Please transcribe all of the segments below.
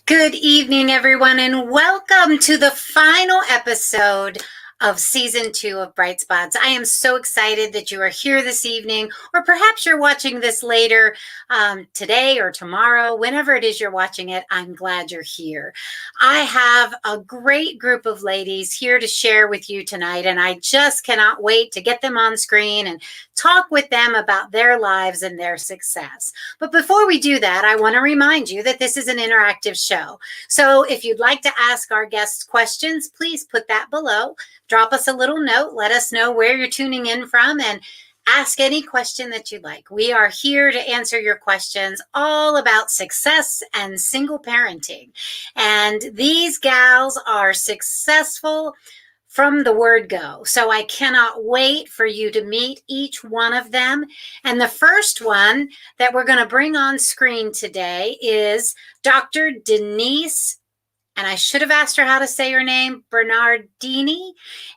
Good evening, everyone, and welcome to the final episode of Season 2 of Bright Spots. I am so excited that you are here this evening, or perhaps you're watching this later today or tomorrow. Whenever it is you're watching it, I'm glad you're here. I have a great group of ladies here to share with you tonight, and I just cannot wait to get them on screen and talk with them about their lives and their success. But before we do that, I want to remind you that this is an interactive show. So if you'd like to ask our guests questions, please put that below. Drop us a little note. Let us know where you're tuning in from and ask any question that you'd like. We are here to answer your questions all about success and single parenting. And these gals are successful from the word go. So I cannot wait for you to meet each one of them. And the first one that we're going to bring on screen today is Dr. Denise, and I should have asked her how to say her name, Bernardini,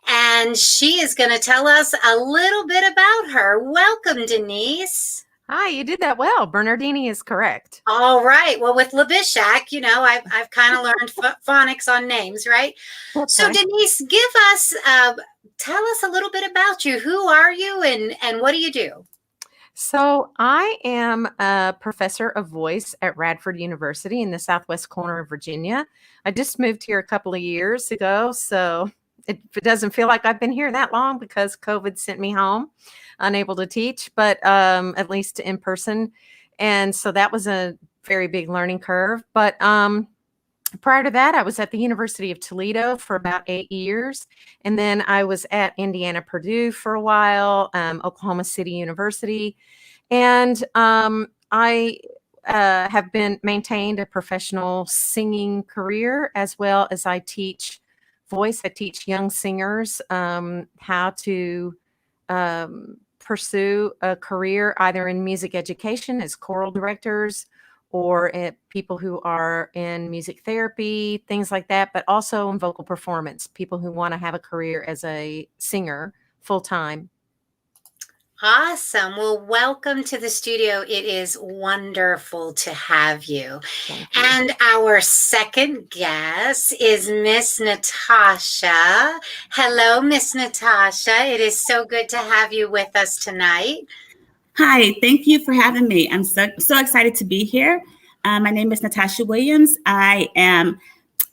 and she is going to tell us a little bit about her. Welcome, Denise. Hi, you did that well. Bernardini is correct. All right. Well, with Labishak, I've kind of learned phonics on names, right? So, Okay. Denise, tell us a little bit about you. Who are you, and what do you do? So I am a professor of voice at Radford University in the southwest corner of Virginia. I just moved here a couple of years ago, so it doesn't feel like I've been here that long because COVID sent me home, unable to teach, but at least in person. And so that was a very big learning curve. But prior to that, I was at the University of Toledo for about 8 years. And then I was at Indiana Purdue for a while, Oklahoma City University. And I have been maintained a professional singing career as well as I teach voice. I teach young singers how to pursue a career either in music education as choral directors or people who are in music therapy, things like that, but also in vocal performance, people who want to have a career as a singer full time. Awesome. Well, welcome to the studio. It is wonderful to have you. Thank you. And our second guest is Miss Natasha. Hello, Miss Natasha. It is so good to have you with us tonight. Hi, thank you for having me. I'm so excited to be here. My name is Natasha Williams. I am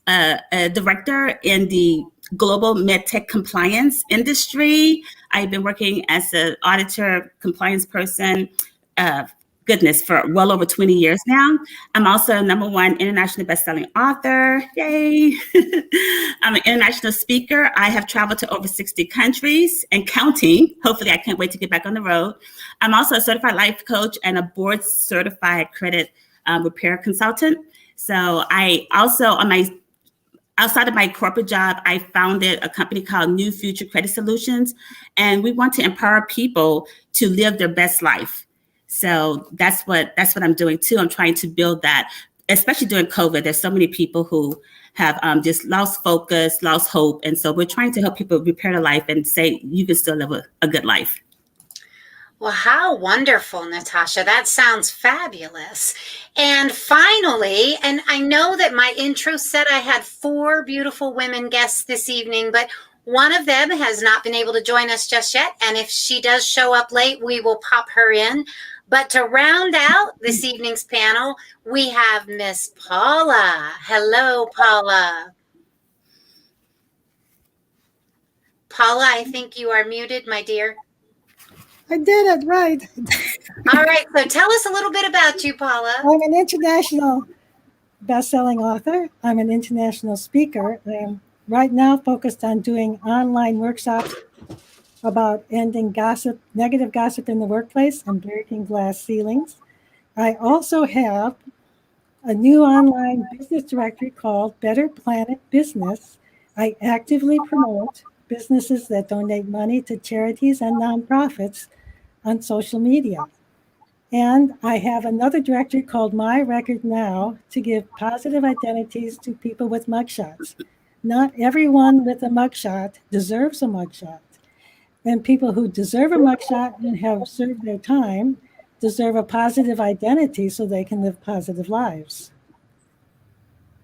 a director in the global medtech compliance industry. I've been working as an auditor, compliance person, uh, for well over 20 years now. I'm also a #1 international best-selling author. Yay! I'm an international speaker. I have traveled to over 60 countries and counting. Hopefully, I can't wait to get back on the road. I'm also a certified life coach and a board certified credit repair consultant. So I also, outside of my corporate job, I founded a company called New Future Credit Solutions, and we want to empower people to live their best life. So that's what I'm doing too. I'm trying to build that, especially during COVID. There's so many people who have just lost focus, lost hope, and so we're trying to help people repair their life and say you can still live a good life. Well, how wonderful, Natasha. That sounds fabulous. And finally, and I know that my intro said I had 4 beautiful women guests this evening, but one of them has not been able to join us just yet. And if she does show up late, we will pop her in. But to round out this evening's panel, we have Miss Paula. Hello, Paula. Paula, I think you are muted, my dear. I did it right. All right, so tell us a little bit about you, Paula. I'm an international best-selling author. I'm an international speaker. I am right now focused on doing online workshops about ending gossip, negative gossip in the workplace and breaking glass ceilings. I also have a new online business directory called Better Planet Business. I actively promote businesses that donate money to charities and nonprofits on social media. And I have another directory called My Record Now to give positive identities to people with mugshots. Not everyone with a mugshot deserves a mugshot. And people who deserve a mugshot and have served their time deserve a positive identity so they can live positive lives.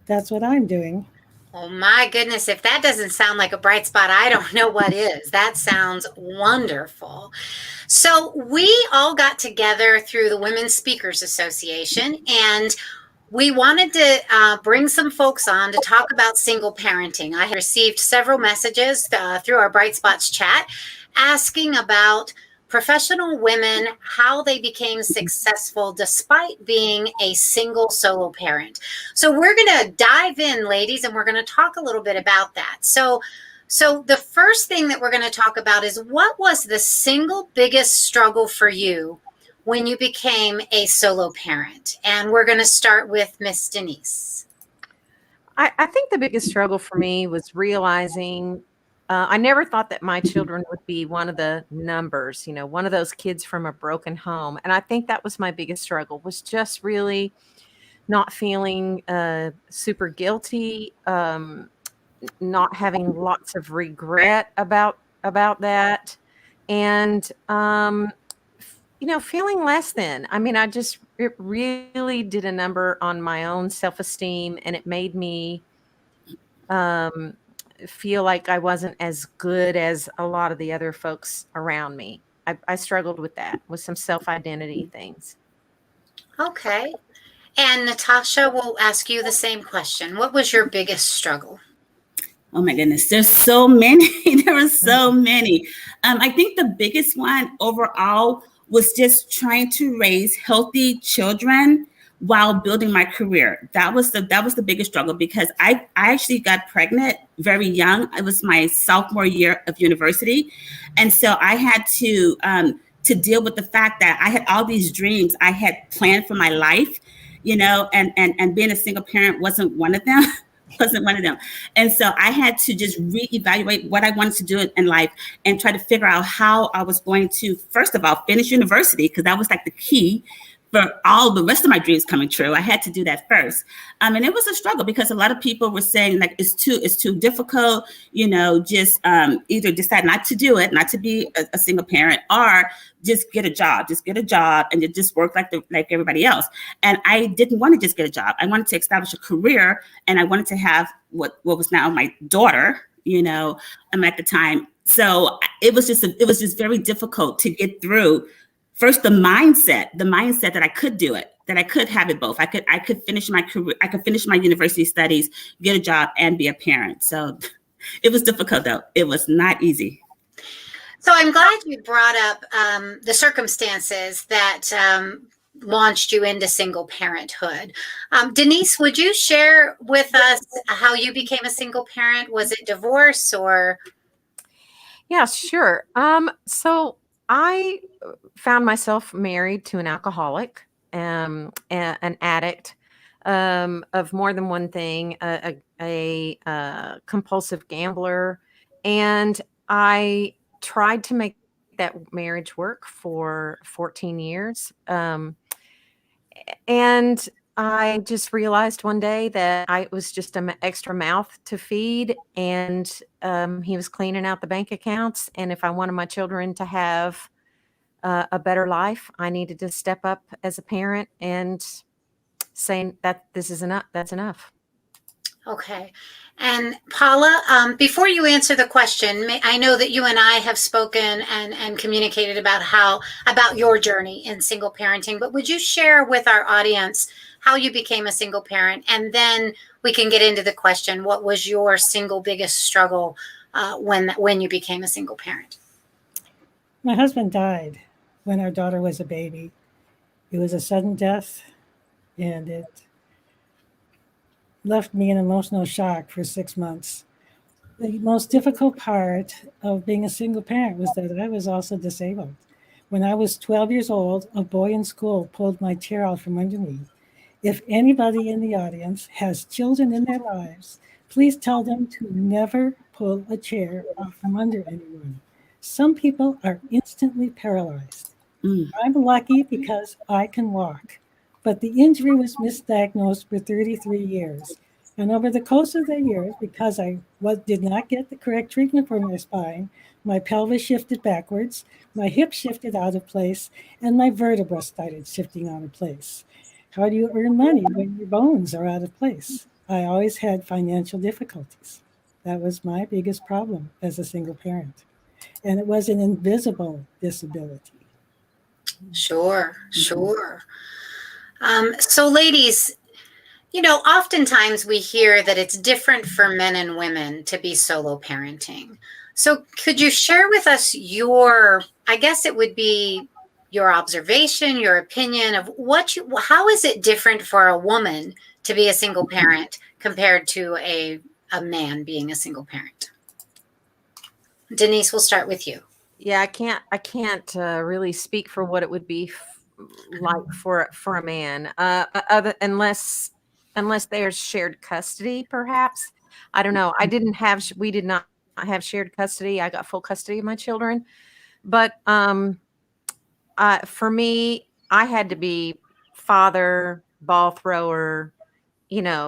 That's what I'm doing. Oh my goodness, if that doesn't sound like a bright spot, I don't know what is. That sounds wonderful. So, we all got together through the Women's Speakers Association, and we wanted to bring some folks on to talk about single parenting. I received several messages through our Bright Spots chat asking about professional women, how they became successful despite being a single solo parent. So we're going to dive in, ladies, and we're going to talk a little bit about that. So the first thing that we're going to talk about is, what was the single biggest struggle for you when you became a solo parent? And we're going to start with Miss Denise. I think the biggest struggle for me was realizing I never thought that my children would be one of the numbers, one of those kids from a broken home. And I think that was my biggest struggle, was just really not feeling super guilty, not having lots of regret about that, and feeling less than. I mean, it really did a number on my own self-esteem, and it made me um, feel like I wasn't as good as a lot of the other folks around me. I struggled with that, with some self-identity things. Okay. And Natasha will ask you the same question. What was your biggest struggle? Oh my goodness, there's so many. There were so many. I think the biggest one overall was just trying to raise healthy children while building my career. That was the biggest struggle, because I actually got pregnant very young. It was my sophomore year of university, and so I had to deal with the fact that I had all these dreams I had planned for my life, and being a single parent wasn't one of them. Wasn't one of them. And so I had to just reevaluate what I wanted to do in life and try to figure out how I was going to, first of all, finish university, because that was like the key for all the rest of my dreams coming true. I had to do that first. And it was a struggle, because a lot of people were saying like, it's too difficult, just either decide not to do it, not to be a single parent, or just get a job and you just work like everybody else. And I didn't want to just get a job. I wanted to establish a career, and I wanted to have what was now my daughter, at the time. So it was just very difficult to get through. First, the mindset that I could do it, that I could have it both. I could finish my career, I could finish my university studies, get a job, and be a parent. So it was difficult, though. It was not easy. So I'm glad you brought up the circumstances that launched you into single parenthood. Denise, would you share with us how you became a single parent? Was it divorce or? Yeah, sure. So I found myself married to an alcoholic, an addict of more than one thing, a compulsive gambler, and I tried to make that marriage work for 14 years. And I just realized one day that I was just an extra mouth to feed, and he was cleaning out the bank accounts. And if I wanted my children to have a better life, I needed to step up as a parent and say that this is enough. That's enough. Okay. And Paula, before you answer the question, I know that you and I have spoken and communicated about your journey in single parenting, but would you share with our audience how you became a single parent? And then we can get into the question, what was your single biggest struggle when you became a single parent? My husband died when our daughter was a baby. It was a sudden death, and it left me in emotional shock for 6 months. The most difficult part of being a single parent was that I was also disabled. When I was 12 years old, a boy in school pulled my chair out from under me. If anybody in the audience has children in their lives, please tell them to never pull a chair out from under anyone. Some people are instantly paralyzed. I'm lucky because I can walk, but the injury was misdiagnosed for 33 years. And over the course of the years, because I did not get the correct treatment for my spine, my pelvis shifted backwards, my hips shifted out of place, and my vertebrae started shifting out of place. How do you earn money when your bones are out of place? I always had financial difficulties. That was my biggest problem as a single parent. And it was an invisible disability. Sure. So ladies, oftentimes we hear that it's different for men and women to be solo parenting. So could you share with us I guess it would be your observation, your opinion of how is it different for a woman to be a single parent compared to a man being a single parent? Denise, we'll start with you. Yeah, I can't really speak for what it would be like for a man, unless there's shared custody, perhaps. I don't know. We did not have shared custody. I got full custody of my children, but for me, I had to be father, ball thrower,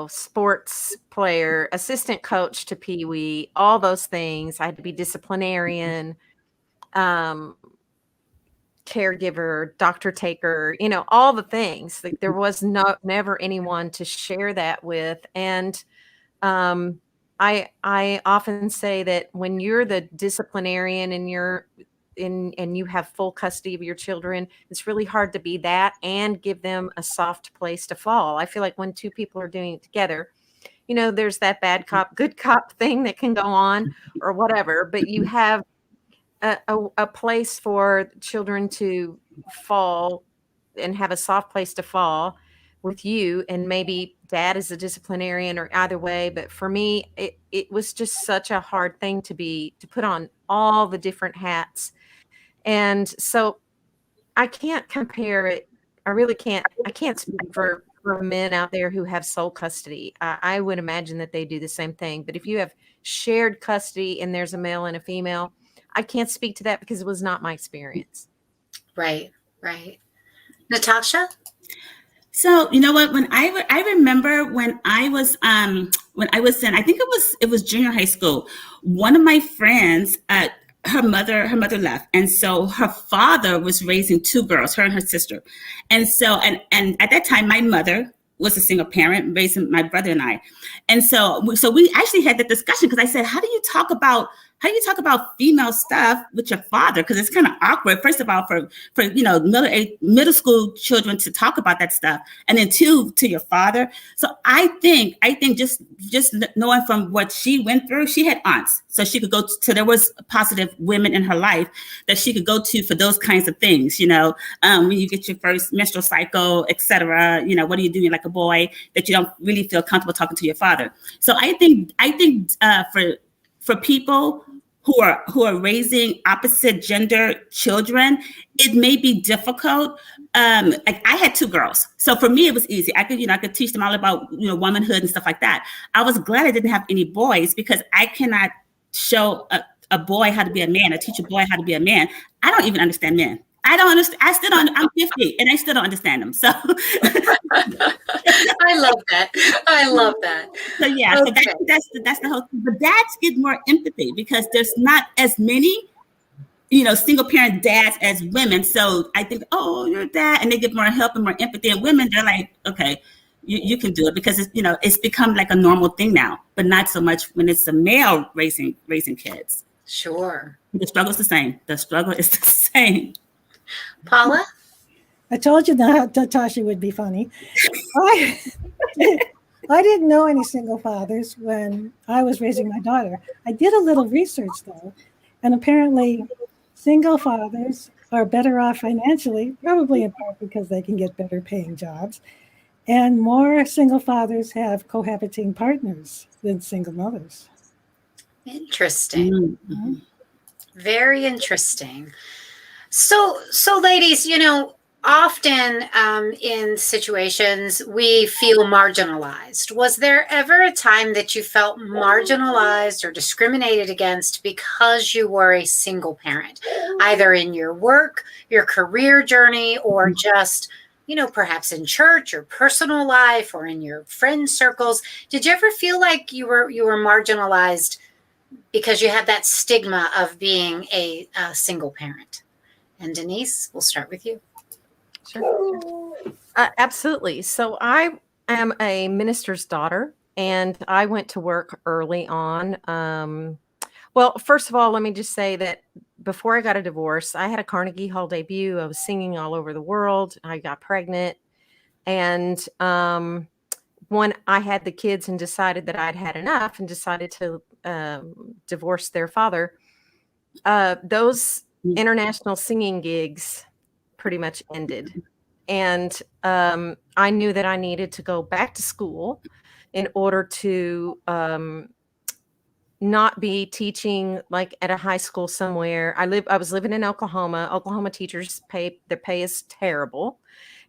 sports player, assistant coach to Pee Wee, all those things. I had to be disciplinarian, caregiver, doctor taker, all the things. Like there was never anyone to share that with. And I often say that when you're the disciplinarian and and you have full custody of your children, it's really hard to be that and give them a soft place to fall. I feel like when two people are doing it together, there's that bad cop, good cop thing that can go on or whatever, but you have a place for children to fall and have a soft place to fall with you, and maybe dad is a disciplinarian or either way. But for me, it was just such a hard thing to put on all the different hats. And so I can't compare it. I really can't. I can't speak for men out there who have sole custody. I would imagine that they do the same thing. But if you have shared custody and there's a male and a female, I can't speak to that because it was not my experience. Right, right. Natasha? So you know what? When I remember when I was in, I think it was junior high school. One of my friends, her mother left, and so her father was raising two girls, her and her sister, and so and at that time my mother was a single parent raising my brother and I, and so we actually had that discussion because I said, how do you talk about female stuff with your father? Because it's kind of awkward, first of all, for middle school children to talk about that stuff, and then to your father. So I think just knowing from what she went through, she had aunts, so she could go to. There was positive women in her life that she could go to for those kinds of things. When you get your first menstrual cycle, etc. What are you doing like a boy that you don't really feel comfortable talking to your father? So I think for people who are raising opposite gender children, it may be difficult. Like I had two girls, so for me it was easy. I could teach them all about womanhood and stuff like that. I was glad I didn't have any boys because I cannot show a boy how to be a man or teach a boy how to be a man. I don't even understand men. I don't understand. I still don't. I'm 50 and I still don't understand them. So I love that. So yeah, Okay. so that's the whole thing. But dads get more empathy because there's not as many, single parent dads as women. So I think, oh, you're a dad, and they get more help and more empathy. And women, they're like, okay, you can do it because it's become like a normal thing now, but not so much when it's a male raising kids. Sure. The struggle is the same. The struggle is the same. Paula? I told you that Natasha would be funny. I didn't know any single fathers when I was raising my daughter. I did a little research though, and apparently single fathers are better off financially, probably in part because they can get better paying jobs. And more single fathers have cohabiting partners than single mothers. Interesting. Mm-hmm. Very interesting. So ladies, often in situations we feel marginalized. Was there ever a time that you felt marginalized or discriminated against because you were a single parent, either in your work, your career journey, or just, perhaps in church or personal life or in your friend circles? Did you ever feel like you were marginalized because you had that stigma of being a single parent? And Denise, we'll start with you. Sure. Absolutely. So I am a minister's daughter, and I went to work early on. Well, first of all, let me just say that before I got a divorce, I had a Carnegie Hall debut. I was singing all over the world. I got pregnant. And when I had the kids and decided that I'd had enough and decided to divorce their father, those international singing gigs pretty much ended. And I knew that I needed to go back to school in order to not be teaching like at a high school somewhere. I was living in Oklahoma. Oklahoma teachers their pay is terrible.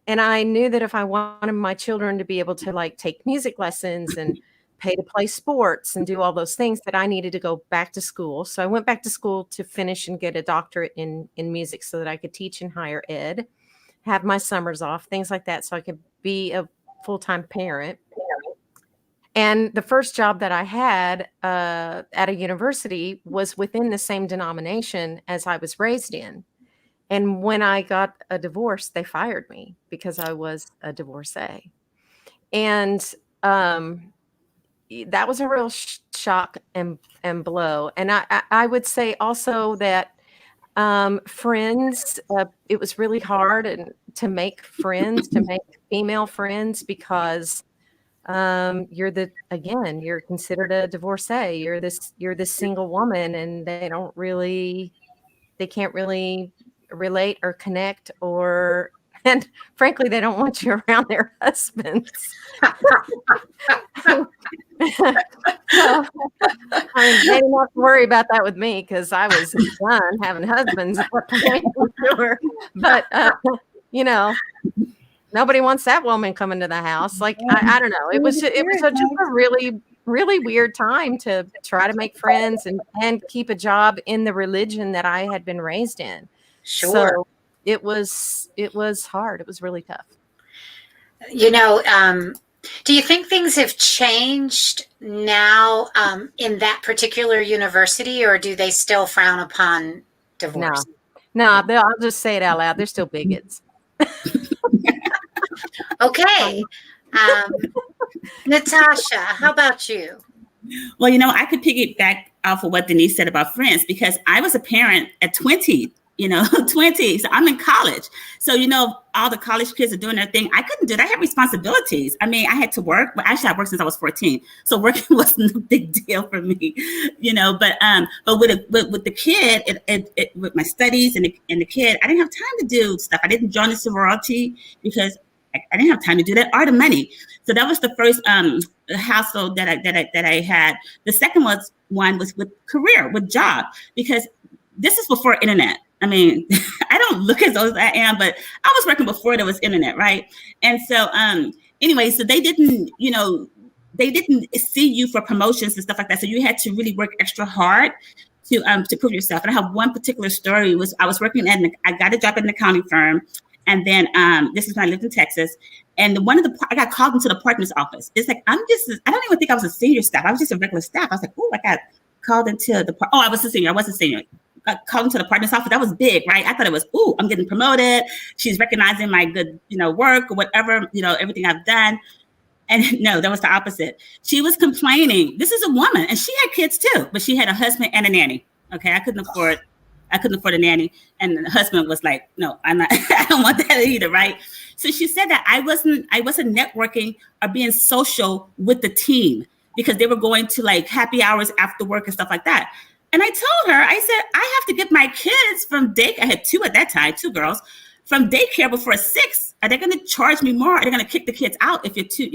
And I knew that if I wanted my children to be able to like take music lessons and pay to play sports and do all those things, that I needed to go back to school. So I went back to school to finish and get a doctorate in music so that I could teach in higher ed, have my summers off, things like that, so I could be a full-time parent. And the first job that I had at a university was within the same denomination as I was raised in. And when I got a divorce, they fired me because I was a divorcee. And that was a real shock and blow. And I would say also that friends, it was really hard to make friends, to make female friends, because you're considered a divorcee. You're this single woman, and they can't really relate or connect, and frankly, they don't want you around their husbands. So, I mean, they didn't have to worry about that with me because I was done having husbands at that point, for sure. But nobody wants that woman coming to the house. Like, I don't know. It was just a really, really weird time to try to make friends and keep a job in the religion that I had been raised in. Sure. So it was hard. It was really tough. Do you think things have changed now in that particular university, or do they still frown upon divorce? No, I'll just say it out loud. They're still bigots. Okay. Natasha, how about you? Well, I could piggyback off of what Denise said about friends, because I was a parent at 20, 20. So I'm in college. So, all the college kids are doing their thing. I couldn't do that. I had responsibilities. I mean, I had to work, but actually I worked since I was 14. So working wasn't a big deal for me, but with the kid, with my studies and the kid, I didn't have time to do stuff. I didn't join the sorority because I didn't have time to do that, or the money. So that was the first household that I had. The second one was with career, with job, because this is before internet. I mean, I don't look as old as I am, but I was working before there was internet, right? And so anyway, so they didn't see you for promotions and stuff like that. So you had to really work extra hard to prove yourself. And I have one particular story. I was working I got a job at an accounting firm. And then this is when I lived in Texas. And I got called into the partner's office. It's like, I don't even think I was a senior staff. I was just a regular staff. I was like, oh, I got called into I was a senior. I wasn't senior. Got called into the partner's office. That was big, right? I thought it was, I'm getting promoted. She's recognizing my good, work or whatever, everything I've done. And no, that was the opposite. She was complaining. This is a woman, and she had kids too, but she had a husband and a nanny. Okay, I couldn't afford a nanny. And the husband was like, no, I'm not, I don't want that either, right? So she said that I wasn't networking or being social with the team because they were going to like happy hours after work and stuff like that. And I told her, I said, I have to get my kids from daycare. I had two at that time, two girls, from daycare before 6. Are they going to charge me more? Are they going to kick the kids out if you're too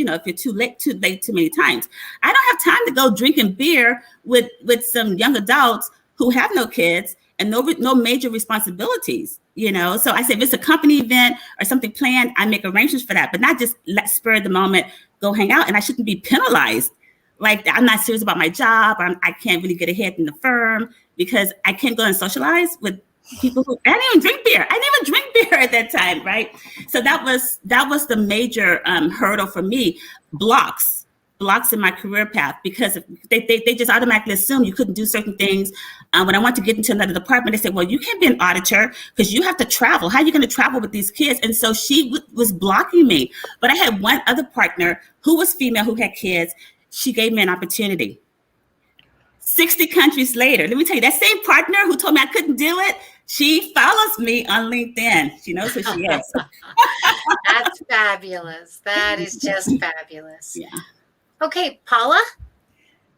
late too many times? I don't have time to go drinking beer with some young adults who have no kids and no major responsibilities, So I said, if it's a company event or something planned, I make arrangements for that, but not just spur of the moment, go hang out. And I shouldn't be penalized. Like, I'm not serious about my job. I can't really get ahead in the firm because I can't go and socialize with people who, I didn't even drink beer. I didn't even drink beer at that time, right? So that was the major hurdle for me. Blocks in my career path, because they just automatically assume you couldn't do certain things. When I wanted to get into another department, they said, well, you can't be an auditor because you have to travel. How are you going to travel with these kids? And so she was blocking me. But I had one other partner who was female, who had kids. She gave me an opportunity. 60 countries later, let me tell you, that same partner who told me I couldn't do it, she follows me on LinkedIn. She knows who she is. That's fabulous. That is just fabulous. Yeah. Okay, Paula?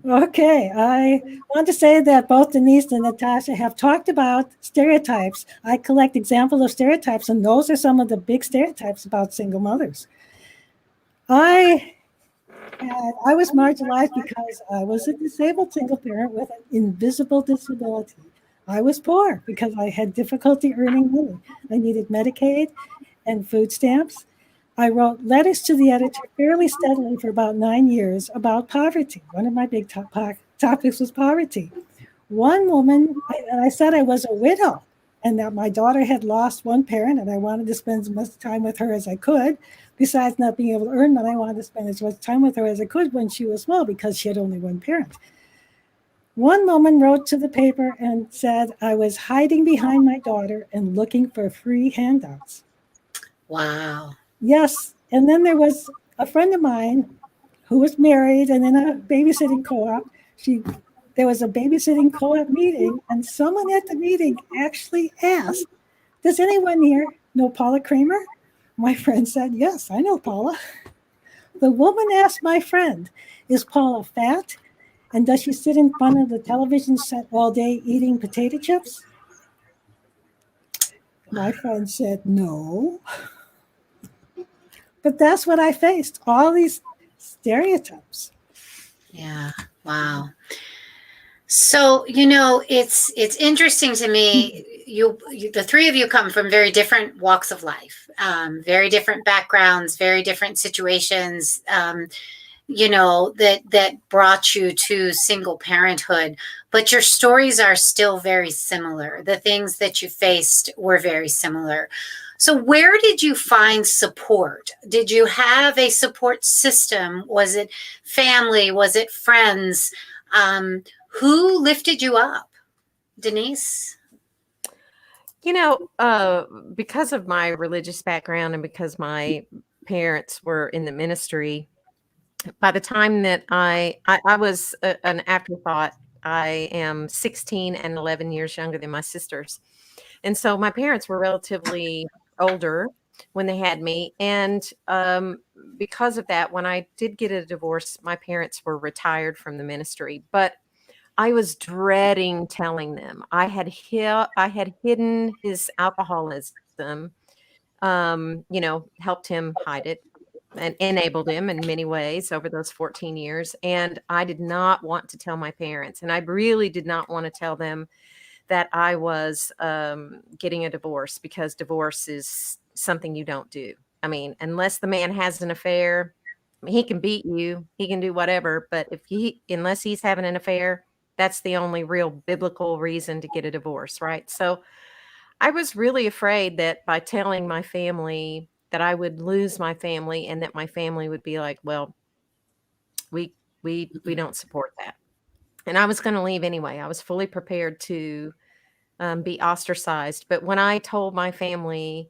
Okay, I want to say that both Denise and Natasha have talked about stereotypes. I collect examples of stereotypes, and those are some of the big stereotypes about single mothers. I was marginalized because I was a disabled single parent with an invisible disability. I was poor because I had difficulty earning money. I needed Medicaid and food stamps. I wrote letters to the editor fairly steadily for about 9 years about poverty. One of my big topics was poverty. One woman, I said I was a widow and that my daughter had lost one parent and I wanted to spend as much time with her as I could. Besides not being able to earn money, I wanted to spend as much time with her as I could when she was small because she had only one parent. One woman wrote to the paper and said I was hiding behind my daughter and looking for free handouts. Wow. Yes. And then there was a friend of mine who was married and in a babysitting co-op. There was a babysitting co-op meeting, and someone at the meeting actually asked, "Does anyone here know Paula Kramer?" My friend said, "Yes, I know Paula." The woman asked my friend, "Is Paula fat? And does she sit in front of the television set all day eating potato chips?" My friend said, "No." But that's what I faced, all these stereotypes. Yeah. Wow. So, it's interesting to me. The three of you come from very different walks of life, very different backgrounds, very different situations, that brought you to single parenthood, but your stories are still very similar. The things that you faced were very similar. So where did you find support? Did you have a support system? Was it family? Was it friends? Who lifted you up? Denise? Because of my religious background and because my parents were in the ministry, by the time that I was an afterthought. I am 16 and 11 years younger than my sisters. And so my parents were relatively older when they had me. And because of that, when I did get a divorce, my parents were retired from the ministry. But I was dreading telling them. I had hidden his alcoholism, helped him hide it and enabled him in many ways over those 14 years. And I did not want to tell my parents. And I really did not want to tell them that I was getting a divorce, because divorce is something you don't do. I mean, unless the man has an affair, he can beat you, he can do whatever. But unless he's having an affair, that's the only real biblical reason to get a divorce, right? So I was really afraid that by telling my family that I would lose my family, and that my family would be like, well, we don't support that. And I was going to leave anyway. I was fully prepared to be ostracized. But when I told my family,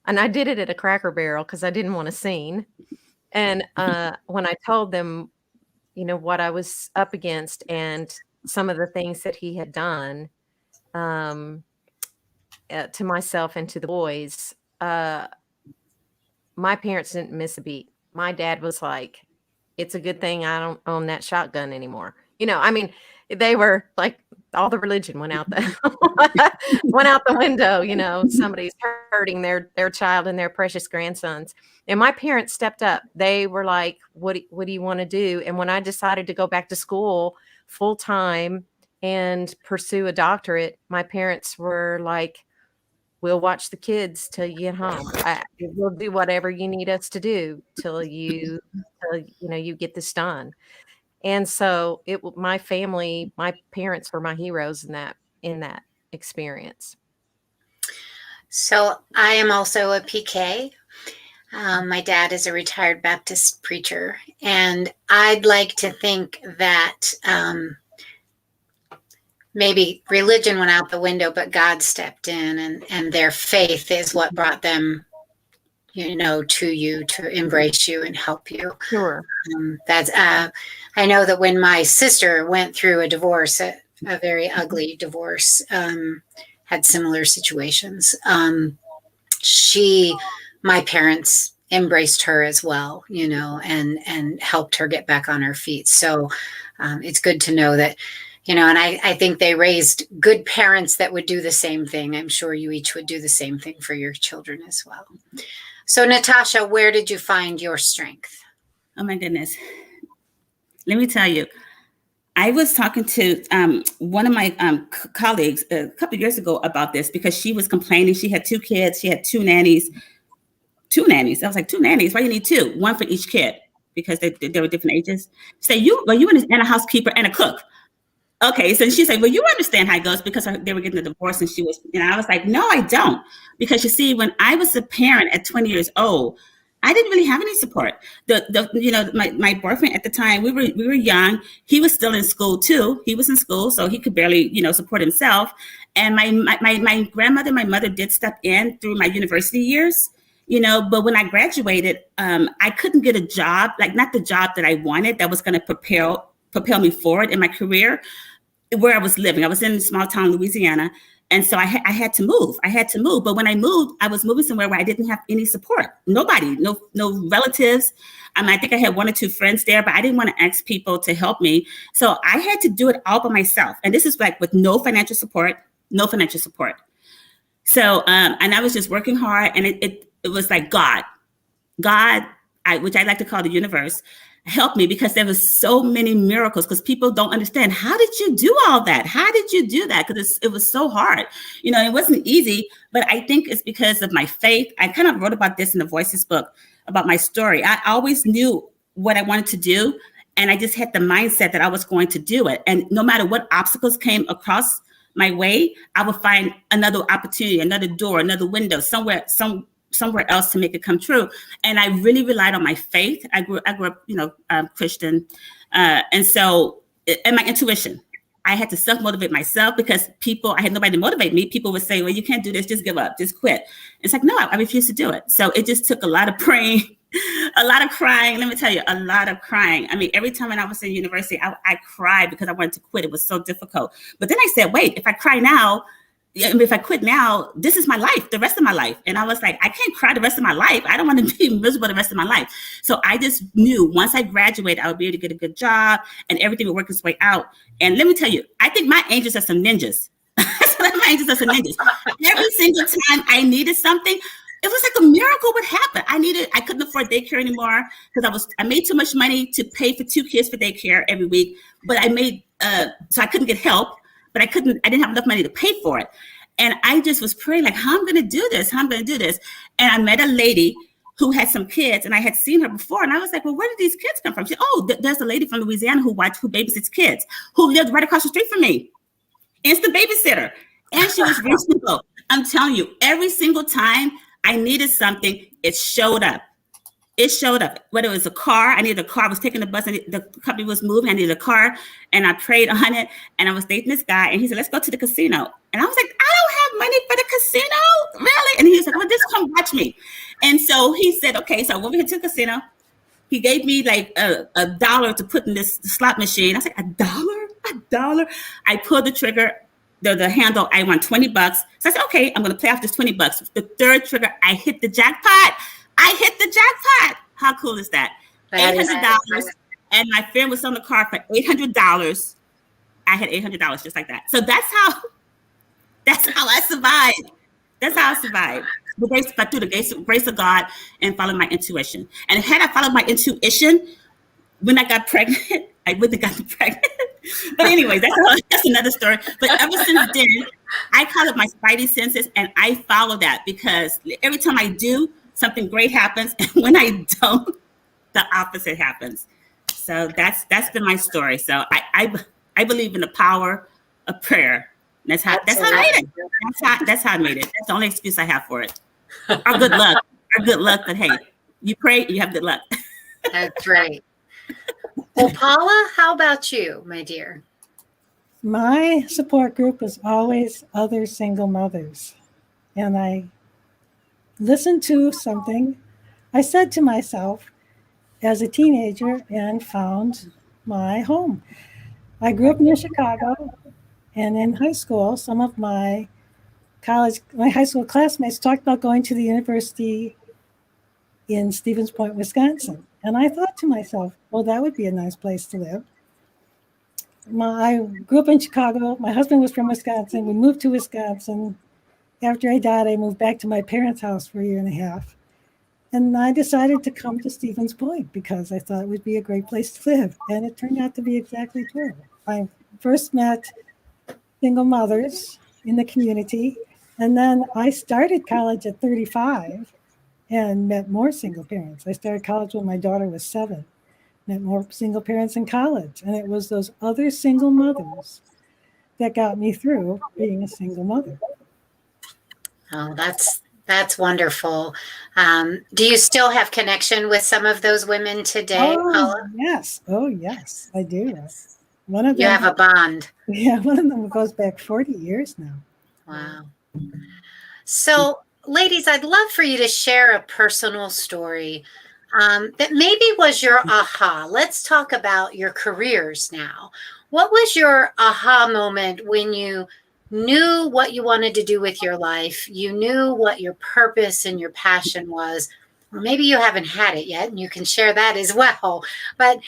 and I did it at a Cracker Barrel because I didn't want a scene. And when I told them, what I was up against and some of the things that he had done, to myself and to the boys, my parents didn't miss a beat. My dad was like, "It's a good thing I don't own that shotgun anymore." I mean, they were like, all the religion went out went out the window. Somebody's hurting their child and their precious grandsons. And my parents stepped up. They were like, what do you want to do? And when I decided to go back to school full time and pursue a doctorate, my parents were like, "We'll watch the kids till you get home. We'll do whatever you need us to do till you get this done." And so my family, my parents were my heroes in that experience. So I am also a PK. My dad is a retired Baptist preacher, and I'd like to think that maybe religion went out the window, but God stepped in, and their faith is what brought them, to you, to embrace you and help you. Sure. I know that when my sister went through a divorce, a very ugly divorce, had similar situations. My parents embraced her as well, and helped her get back on her feet. So it's good to know that, and I think they raised good parents that would do the same thing. I'm sure you each would do the same thing for your children as well. So Natasha, where did you find your strength? Oh my goodness. Let me tell you, I was talking to one of my colleagues a couple of years ago about this, because she was complaining. She had 2 kids. She had 2 nannies. 2 nannies. I was like, 2 nannies? Why do you need 2? One for each kid, because they were different ages. Say, you and a housekeeper and a cook. Okay, so she said, well, you understand how it goes, because they were getting a divorce, and I was like, no, I don't. Because you see, when I was a parent at 20 years old, I didn't really have any support. My boyfriend at the time, we were young. He was still in school too. He was in school, so he could barely, support himself. And my grandmother, my mother did step in through my university years, but when I graduated, I couldn't get a job, like not the job that I wanted that was going to propel me forward in my career where I was living. I was in a small town, Louisiana. And so I had to move. But when I moved, I was moving somewhere where I didn't have any support. Nobody, no relatives. I think I had 1 or 2 friends there, but I didn't want to ask people to help me. So I had to do it all by myself. And this is like with no financial support. So, and I was just working hard, and it was like God, which I like to call the universe, helped me, because there was so many miracles, because people don't understand, how did you do all that? How did you do that? Because it was so hard. It wasn't easy, but I think it's because of my faith. I kind of wrote about this in the Voices book about my story. I always knew what I wanted to do, and I just had the mindset that I was going to do it. And no matter what obstacles came across my way, I would find another opportunity, another door, another window, somewhere else to make it come true. And I really relied on my faith. I grew up, Christian. And my intuition, I had to self-motivate myself, because I had nobody to motivate me. People would say, well, you can't do this, just give up, just quit. It's like, no, I refuse to do it. So it just took a lot of praying, a lot of crying. Let me tell you, a lot of crying. Every time when I was in university, I cried because I wanted to quit. It was so difficult. But then I said, wait, if I cry now, if I quit now, this is my life, the rest of my life. And I was like, I can't cry the rest of my life. I don't want to be miserable the rest of my life. So I just knew once I graduated, I would be able to get a good job and everything would work its way out. And let me tell you, I think my angels are some ninjas. My angels are some ninjas. Every single time I needed something, it was like a miracle would happen. I couldn't afford daycare anymore, because I made too much money to pay for 2 kids for daycare every week. But so I couldn't get help. But I didn't have enough money to pay for it. And I just was praying, like, how am I going to do this? And I met a lady who had some kids, and I had seen her before. And I was like, well, where did these kids come from? She said, there's a lady from Louisiana who babysits kids, who lived right across the street from me. Instant babysitter. And she was reasonable. I'm telling you, every single time I needed something, it showed up. Whether it was a car, I needed a car. I was taking the bus, and the company was moving. I needed a car, and I prayed on it. And I was dating this guy, and he said, let's go to the casino. And I was like, I don't have money for the casino, really? And he was like, well, just come watch me. And so he said, okay. So when we went to the casino, he gave me like $1 to put in this slot machine. I was like, $1? I pulled the trigger, the handle. I won $20. So I said, okay, I'm going to play off this $20. The third trigger, I hit the jackpot. How cool is that? $800. And my friend was on the car for $800. I had $800 just like that. So that's how I survived. Through the grace of God and following my intuition. And had I followed my intuition, when I got pregnant, I wouldn't have gotten pregnant. But anyway, that's another story. But ever since then, I call it my spidey senses, and I follow that, because every time I do, something great happens, and when I don't, the opposite happens. So that's been my story. So I believe in the power of prayer. That's how I made it. That's how I made it. That's the only excuse I have for it. Or good luck. But hey, you pray, you have good luck. That's right. Well, Paula, how about you, my dear? My support group is always other single mothers. And I listened to something I said to myself as a teenager and found my home. I grew up near Chicago, and in high school, some of my high school classmates talked about going to the university in Stevens Point, Wisconsin. And I thought to myself, well, that would be a nice place to live. I grew up in Chicago. My husband was from Wisconsin. We moved to Wisconsin. After I died, I moved back to my parents' house for a year and a half. And I decided to come to Stevens Point because I thought it would be a great place to live. And it turned out to be exactly true. I first met single mothers in the community. And then I started college at 35 and met more single parents. I started college when my daughter was 7. Met more single parents in college. And it was those other single mothers that got me through being a single mother. Oh, that's That's wonderful. Do you still have connection with some of those women today, Paula? Yes. Oh, yes, I do. One of You them, have a bond. yeah, one of them goes back 40 years now. Wow. So, ladies, I'd love for you to share a personal story that maybe was your aha. Let's talk about your careers now. What was your aha moment when you knew what you wanted to do with your life? You knew what your purpose and your passion was. Or maybe you haven't had it yet and you can share that as well. But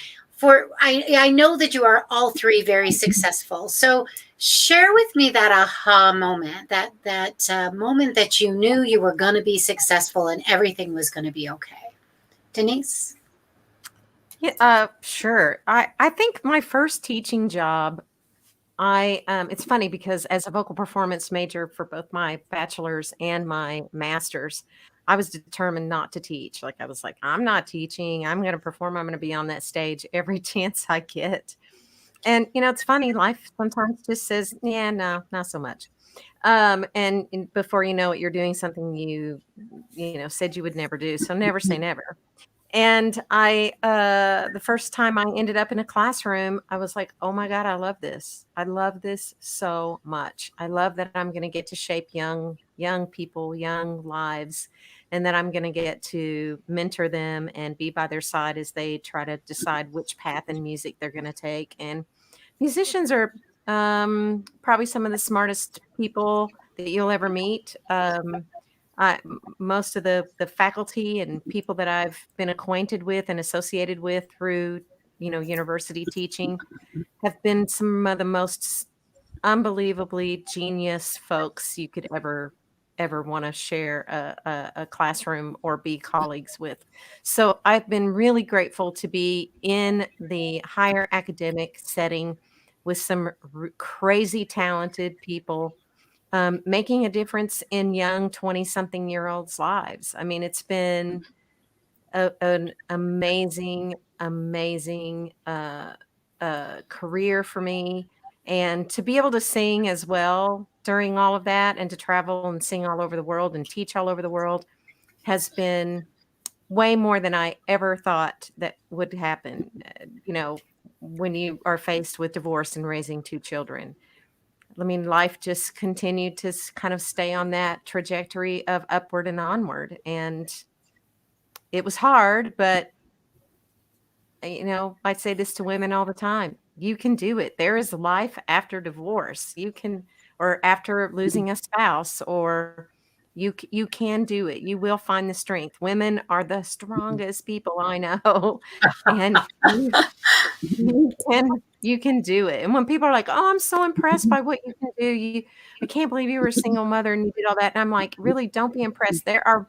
I know that you are all three very successful. So share with me that aha moment, that moment that you knew you were going to be successful and everything was going to be okay. Denise? Yeah, sure. I think my first teaching job, it's funny because as a vocal performance major for both my bachelor's and my master's, I was determined not to teach. Like, I was like, I'm not teaching. I'm going to perform. I'm going to be on that stage every chance I get. And, it's funny, life sometimes just says, yeah, no, not so much. And before you know it, you're doing something you said you would never do. So never say never. And the first time I ended up in a classroom, I was like, oh my God, I love this. I love this so much. I love that I'm going to get to shape young people, young lives, and that I'm going to get to mentor them and be by their side as they try to decide which path in music they're going to take. And musicians are probably some of the smartest people that you'll ever meet. Most of the faculty and people that I've been acquainted with and associated with through, university teaching have been some of the most unbelievably genius folks you could ever want to share a classroom or be colleagues with. So I've been really grateful to be in the higher academic setting with some crazy talented people, making a difference in young 20-something-year-olds' lives. I mean, it's been an amazing career for me. And to be able to sing as well during all of that, and to travel and sing all over the world and teach all over the world, has been way more than I ever thought that would happen, when you are faced with divorce and raising two children. I mean, life just continued to kind of stay on that trajectory of upward and onward. And it was hard, but, I say this to women all the time. You can do it. There is life after divorce. You can, or after losing a spouse, or you can do it. You will find the strength. Women are the strongest people I know. And you can do it. And when people are like, oh, I'm so impressed by what you can do. I can't believe you were a single mother and you did all that. And I'm like, really, don't be impressed. There are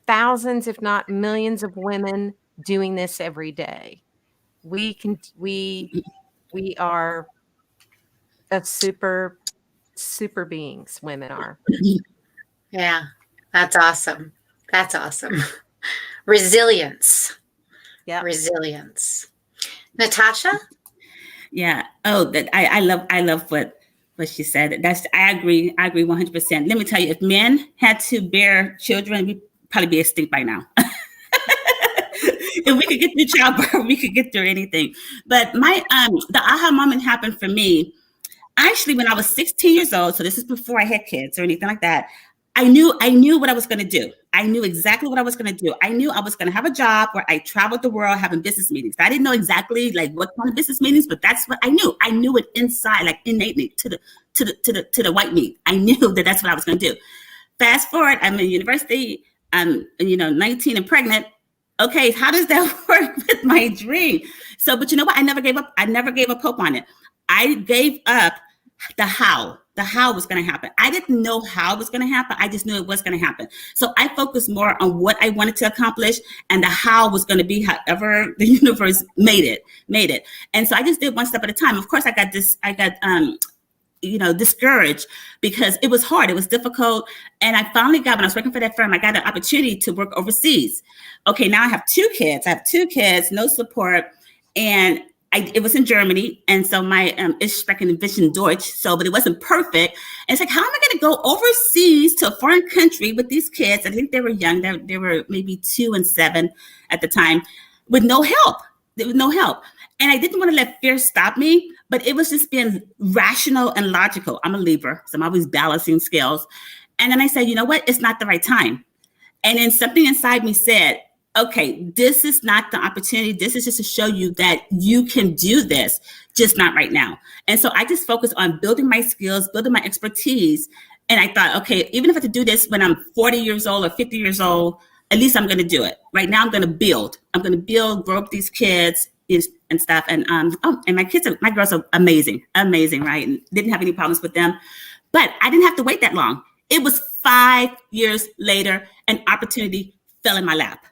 thousands, if not millions, of women doing this every day. We are a super beings. Women are. Yeah, that's awesome. That's awesome. Resilience. Yeah. Resilience. Natasha? Yeah. Oh, that I love what she said. I agree 100%. Let me tell you, if men had to bear children, we'd probably be extinct by now. If we could get through childbirth, we could get through anything. But the aha moment happened for me actually when I was 16 years old. So this is before I had kids or anything like that. I knew what I was going to do. I knew exactly what I was going to do. I knew I was going to have a job where I traveled the world having business meetings. I didn't know exactly like what kind of business meetings, but that's what I knew. I knew it inside, like innately to the white meat. I knew that that's what I was going to do. Fast forward, I'm in university. I'm 19 and pregnant. Okay, how does that work with my dream? So, but you know what? I never gave up. I never gave up hope on it. I gave up the how was going to happen. I didn't know how it was going to happen. I just knew it was going to happen. So I focused more on what I wanted to accomplish, and the how was going to be however the universe made it. And so I just did one step at a time. Of course, I got discouraged because it was hard. It was difficult. And I finally when I was working for that firm, I got an opportunity to work overseas. Okay, now I have two kids. No support. And it was in Germany, and so my Ich spreche ein bisschen Deutsch, but it wasn't perfect. And it's like, how am I going to go overseas to a foreign country with these kids? I think they were young; they were maybe 2 and 7 at the time, with no help. There was no help, and I didn't want to let fear stop me. But it was just being rational and logical. I'm a Libra, so I'm always balancing scales. And then I said, you know what? It's not the right time. And then something inside me said, okay, this is not the opportunity. This is just to show you that you can do this, just not right now. And so I just focused on building my skills, building my expertise. And I thought, okay, even if I have to do this when I'm 40 years old or 50 years old, at least I'm going to do it. Right now, I'm going to build. I'm going to build, grow up these kids and stuff. And and my girls are amazing, right? And didn't have any problems with them. But I didn't have to wait that long. It was 5 years later, an opportunity fell in my lap.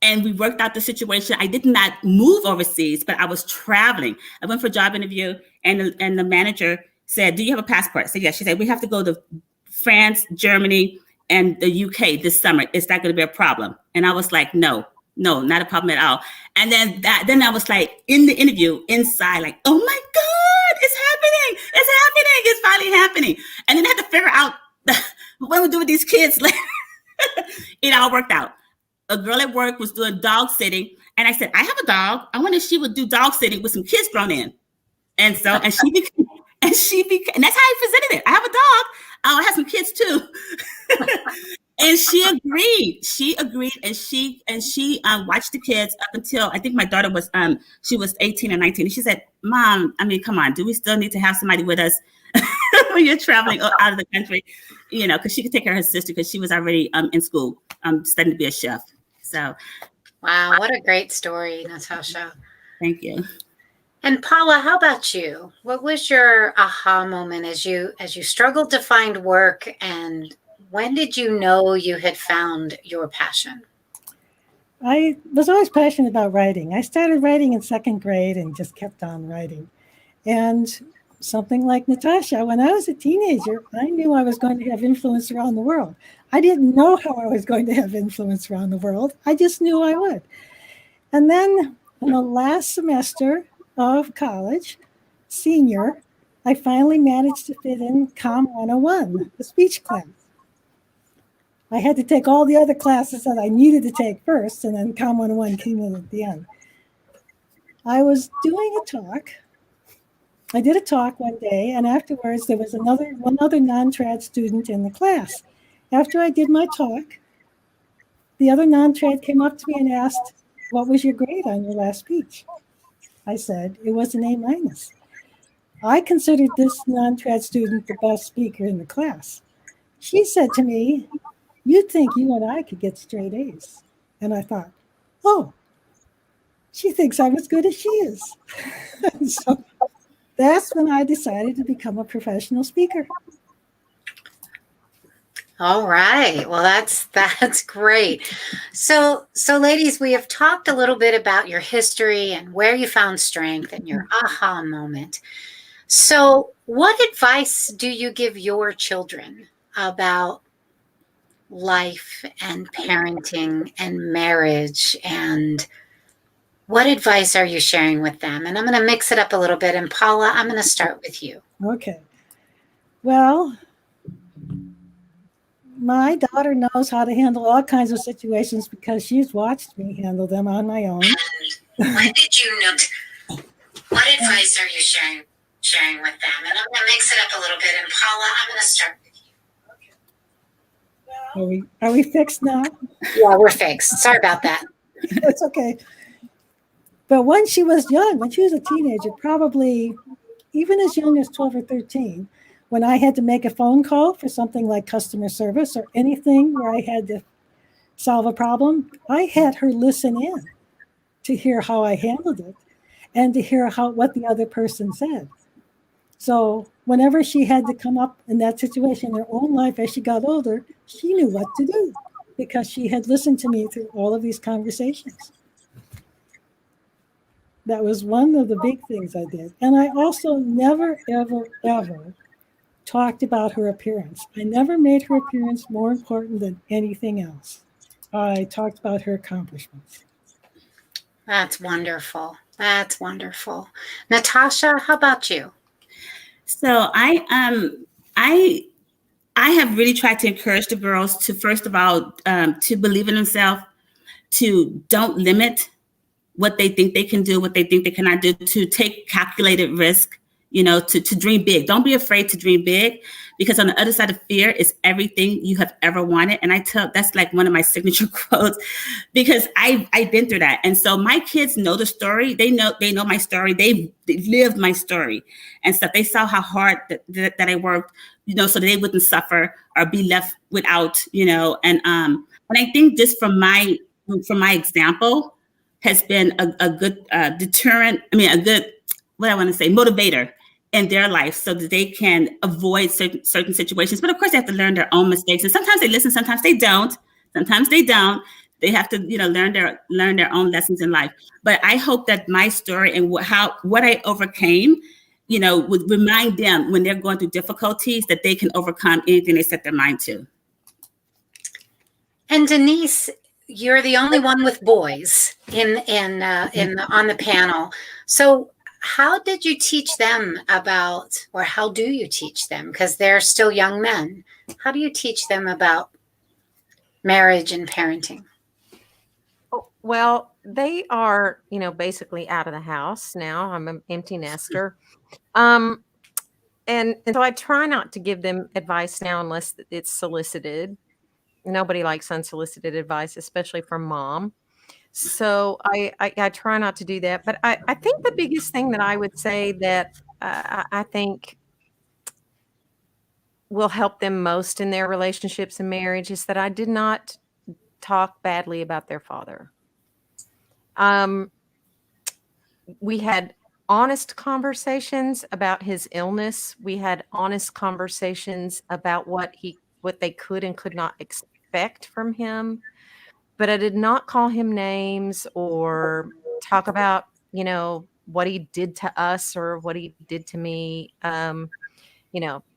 And we worked out the situation. I did not move overseas, but I was traveling. I went for a job interview, and the manager said, do you have a passport? I said, yes. She said, we have to go to France, Germany, and the UK this summer. Is that going to be a problem? And I was like, no, not a problem at all. And then I was like, in the interview, inside, like, oh my God, it's happening. It's finally happening. And then I had to figure out what we do with these kids. It all worked out. A girl at work was doing dog sitting, and I said, I have a dog. I wonder if she would do dog sitting with some kids thrown in. And so, and she became, and that's how I presented it. I have a dog. I have some kids too. And she agreed, and she watched the kids up until, I think my daughter was she was 18 or 19. And she said, Mom, I mean, come on, do we still need to have somebody with us when you're traveling out of the country? You know, because she could take care of her sister, because she was already in school studying to be a chef. So, wow, what a great story, Natasha. Thank you. And Paula, how about you? What was your aha moment as you struggled to find work, and when did you know you had found your passion? I was always passionate about writing. I started writing in 2nd grade and just kept on writing. And something like Natasha, when I was a teenager, I knew I was going to have influence around the world. I didn't know how I was going to have influence around the world. I just knew I would. And then in the last semester of college, senior, I finally managed to fit in COM 101, the speech class. I had to take all the other classes that I needed to take first, and then COM 101 came in at the end. I was doing a talk. I did a talk one day, and afterwards there was one other non-trad student in the class. After I did my talk, the other non-trad came up to me and asked, what was your grade on your last speech? I said, it was an A-. I considered this non-trad student the best speaker in the class. She said to me, you'd think you and I could get straight A's. And I thought, oh, she thinks I'm as good as she is. So that's when I decided to become a professional speaker. All right. Well, that's great. So ladies, we have talked a little bit about your history and where you found strength and your aha moment. So what advice do you give your children about life and parenting and marriage, and what advice are you sharing with them? And I'm going to mix it up a little bit. And Paula, I'm going to start with you. Okay. Well, my daughter knows how to handle all kinds of situations because she's watched me handle them on my own. When did you know? What advice are you sharing with them? And I'm going to mix it up a little bit. And Paula, I'm going to start with you. Are we fixed now? Yeah, we're fixed. Sorry about that. It's okay. But when she was young, when she was a teenager, probably even as young as 12 or 13, when I had to make a phone call for something like customer service or anything where I had to solve a problem, I had her listen in to hear how I handled it and to hear what the other person said. So whenever she had to come up in that situation in her own life as she got older, she knew what to do because she had listened to me through all of these conversations. That was one of the big things I did. And I also never, ever, ever talked about her appearance. I never made her appearance more important than anything else. I talked about her accomplishments. That's wonderful. That's wonderful. Natasha, how about you? So I have really tried to encourage the girls to, first of all, to believe in themselves, to don't limit what they think they can do, what they think they cannot do, to take calculated risk, to dream big. Don't be afraid to dream big, because on the other side of fear is everything you have ever wanted. And that's like one of my signature quotes, because I've been through that. And so my kids know the story. They know my story. They lived my story and stuff. They saw how hard that I worked, so that they wouldn't suffer or be left without, and I think just from my example has been a good deterrent. I mean, a good, what I want to say, motivator in their life, so that they can avoid certain situations. But of course, they have to learn their own mistakes. And sometimes they listen, sometimes they don't. Sometimes they don't. They have to, learn their own lessons in life. But I hope that my story and what I overcame, would remind them when they're going through difficulties that they can overcome anything they set their mind to. And Denise, you're the only one with boys on the panel. So how did you teach them about, or how do you teach them? Because they're still young men. How do you teach them about marriage and parenting? Well, they are, basically out of the house now. I'm an empty nester. And so I try not to give them advice now unless it's solicited. Nobody likes unsolicited advice, especially from mom. So I try not to do that. But I think the biggest thing that I would say that I think will help them most in their relationships and marriage is that I did not talk badly about their father. We had honest conversations about his illness. We had honest conversations about what they could and could not expect from him. But I did not call him names or talk about, what he did to us or what he did to me.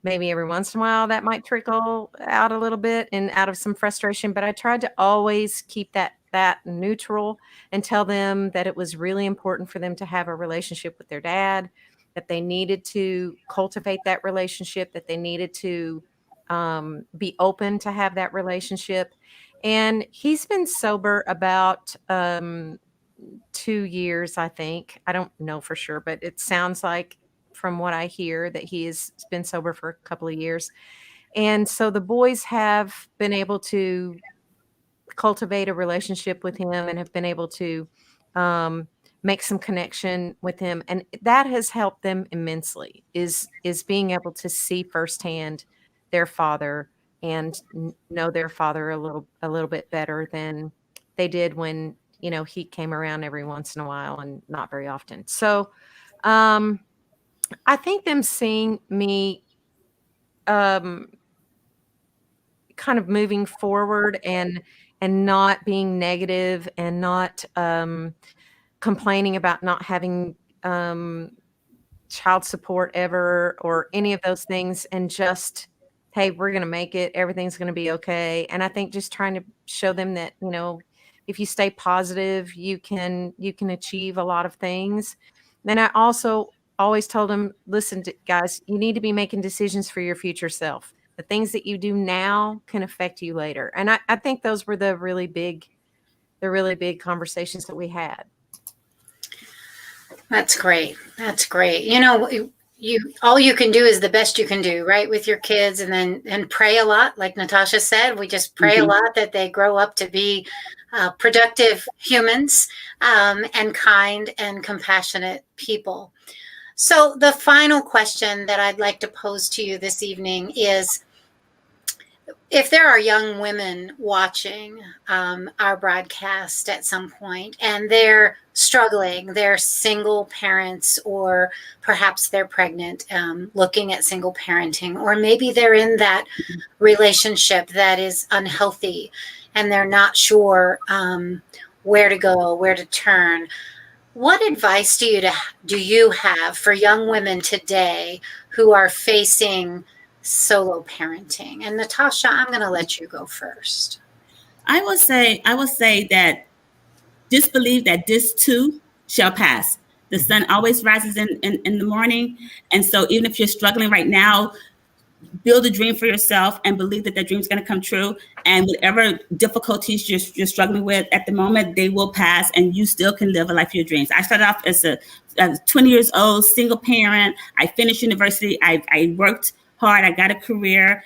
Maybe every once in a while that might trickle out a little bit and out of some frustration, but I tried to always keep that neutral and tell them that it was really important for them to have a relationship with their dad, that they needed to cultivate that relationship, that they needed to be open to have that relationship. And he's been sober about 2 years, I think. I don't know for sure, but it sounds like from what I hear that he has been sober for a couple of years. And so the boys have been able to cultivate a relationship with him and have been able to make some connection with him. And that has helped them immensely, is being able to see firsthand their father and know their father a little bit better than they did when, he came around every once in a while and not very often. So I think them seeing me kind of moving forward and not being negative and not complaining about not having child support ever or any of those things, and just, hey, we're going to make it. Everything's going to be okay. And I think just trying to show them that, if you stay positive, you can achieve a lot of things. Then I also always told them, listen, guys, you need to be making decisions for your future self. The things that you do now can affect you later. And I think those were the really big conversations that we had. That's great. That's great. All you can do is the best you can do, right, with your kids, and pray a lot. Like Natasha said, we just pray a lot that they grow up to be productive humans and kind and compassionate people. So the final question that I'd like to pose to you this evening is, if there are young women watching our broadcast at some point and they're struggling, they're single parents, or perhaps they're pregnant, looking at single parenting, or maybe they're in that relationship that is unhealthy and they're not sure where to go, where to turn. What advice do you have for young women today who are facing solo parenting? And Natasha, I'm going to let you go first. I will say that just believe that this too shall pass. The sun always rises in the morning. And so even if you're struggling right now, build a dream for yourself and believe that that dream is going to come true. And whatever difficulties you're struggling with at the moment, they will pass and you still can live a life of your dreams. I started off as a 20 years old, single parent. I finished university. I worked hard. I got a career.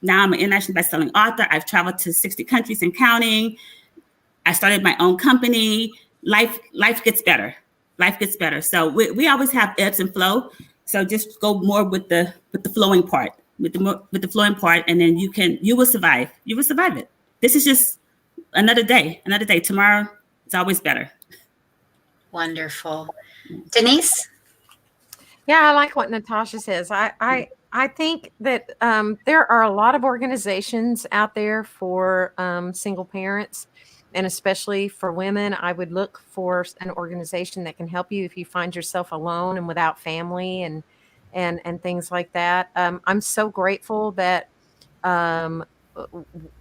Now I'm an international best-selling author. I've traveled to 60 countries and counting. I started my own company. Life gets better. Life gets better. So we always have ebbs and flow. So just go more with the flowing part, with the flowing part, and then you will survive. You will survive it. This is just another day. Tomorrow, it's always better. Wonderful. Denise? Yeah, I like what Natasha says. I think that there are a lot of organizations out there for single parents, and especially for women. I would look for an organization that can help you if you find yourself alone and without family and things like that. I'm so grateful that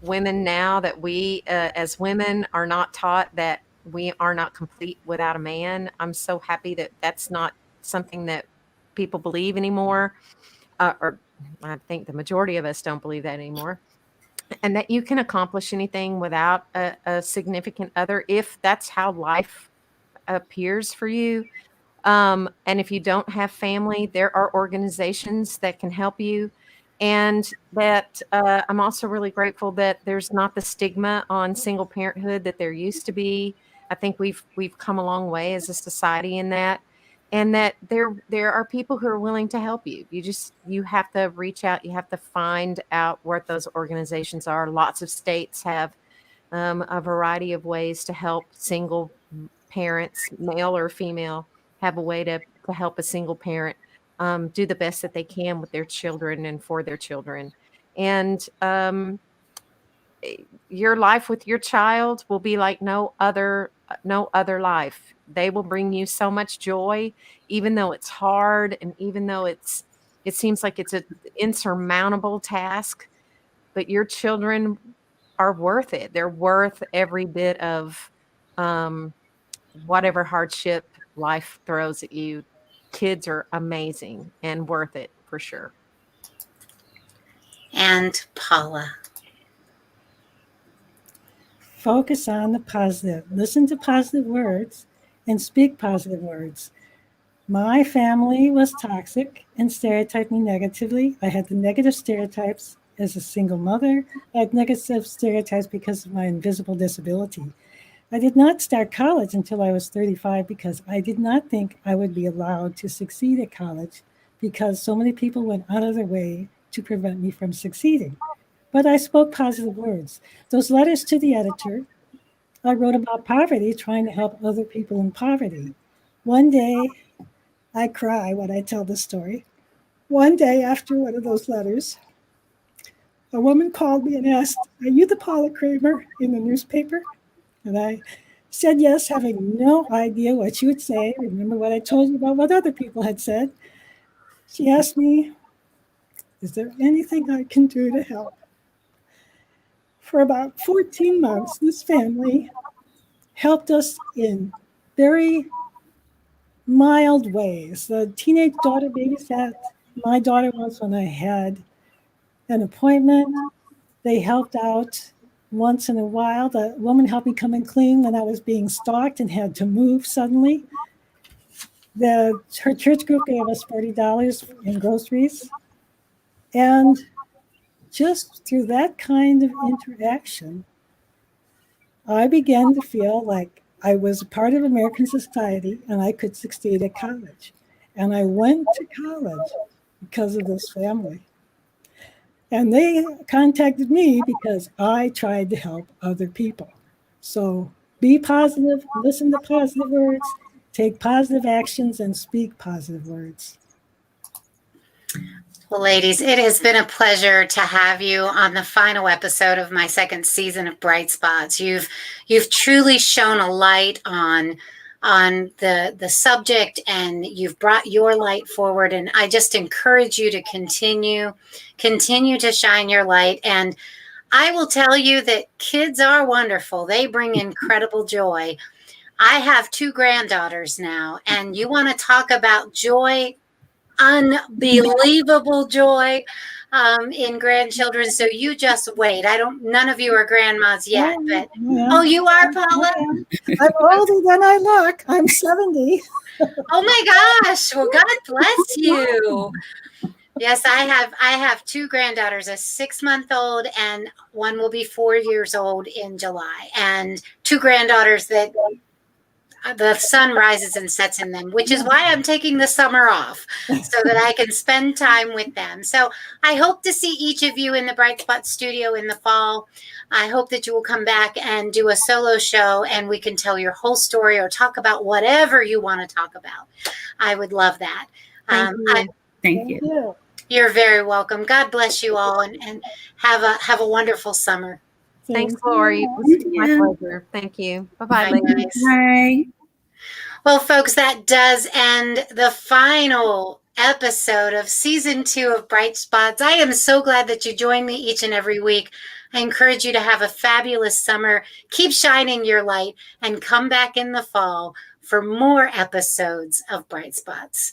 women now, that we as women are not taught that we are not complete without a man. I'm so happy that that's not something that people believe anymore, or I think the majority of us don't believe that anymore, and that you can accomplish anything without a significant other if that's how life appears for you. And if you don't have family, there are organizations that can help you. And that I'm also really grateful that there's not the stigma on single parenthood that there used to be. I think we've come a long way as a society in that, and that there are people who are willing to help you. You have to reach out. You have to find out what those organizations are. Lots of states have a variety of ways to help single parents, male or female, have a way to help a single parent do the best that they can with their children and for their children. And your life with your child will be like no other life. They will bring you so much joy, even though it's hard and even though it seems like it's an insurmountable task. But your children are worth it. They're worth every bit of whatever hardship life throws at you. Kids are amazing and worth it for sure. And Paula? Focus on the positive. Listen to positive words and speak positive words. My family was toxic and stereotyped me negatively. I had the negative stereotypes as a single mother. I had negative stereotypes because of my invisible disability. I did not start college until I was 35 because I did not think I would be allowed to succeed at college because so many people went out of their way to prevent me from succeeding. But I spoke positive words. Those letters to the editor, I wrote about poverty, trying to help other people in poverty. One day, I cry when I tell the story. One day after one of those letters, a woman called me and asked, "Are you the Paula Kramer in the newspaper?" And I said yes, having no idea what she would say. Remember what I told you about what other people had said. She asked me, "Is there anything I can do to help?" For about 14 months, this family helped us in very mild ways. The teenage daughter babysat my daughter once when I had an appointment. They helped out once in a while. The woman helped me come and clean when I was being stalked and had to move suddenly. Her church group gave us $40 in groceries. And just through that kind of interaction, I began to feel like I was a part of American society and I could succeed at college. And I went to college because of this family. And they contacted me because I tried to help other people. So be positive, listen to positive words, take positive actions, and speak positive words. Well, ladies, it has been a pleasure to have you on the final episode of my second season of Bright Spots. You've truly shone a light on the subject, and you've brought your light forward. And I just encourage you to continue to shine your light. And I will tell you that kids are wonderful. They bring incredible joy. I have 2 granddaughters now, and you want to talk about joy, unbelievable joy in grandchildren. So you just wait. None of you are grandmas yet, but Yeah. you are, Paula? I'm older than I look. I'm 70. Oh my gosh. Well, God bless you. Yes, I have 2 granddaughters, a 6-month-old, and one will be 4 years old in July, and 2 granddaughters that the sun rises and sets in them, which is why I'm taking the summer off so that I can spend time with them. So I hope to see each of you in the Bright Spot studio in the fall. I hope that you will come back and do a solo show and we can tell your whole story or talk about whatever you want to talk about. I would love that. Thank you. Thank you. You're very welcome. God bless you all and have a wonderful summer. Thanks, Lori. It was my pleasure. Thank you. Bye-bye, Bye, ladies. guys. Bye. Well, folks, that does end the final episode of season 2 of Bright Spots. I am so glad that you join me each and every week. I encourage you to have a fabulous summer. Keep shining your light and come back in the fall for more episodes of Bright Spots.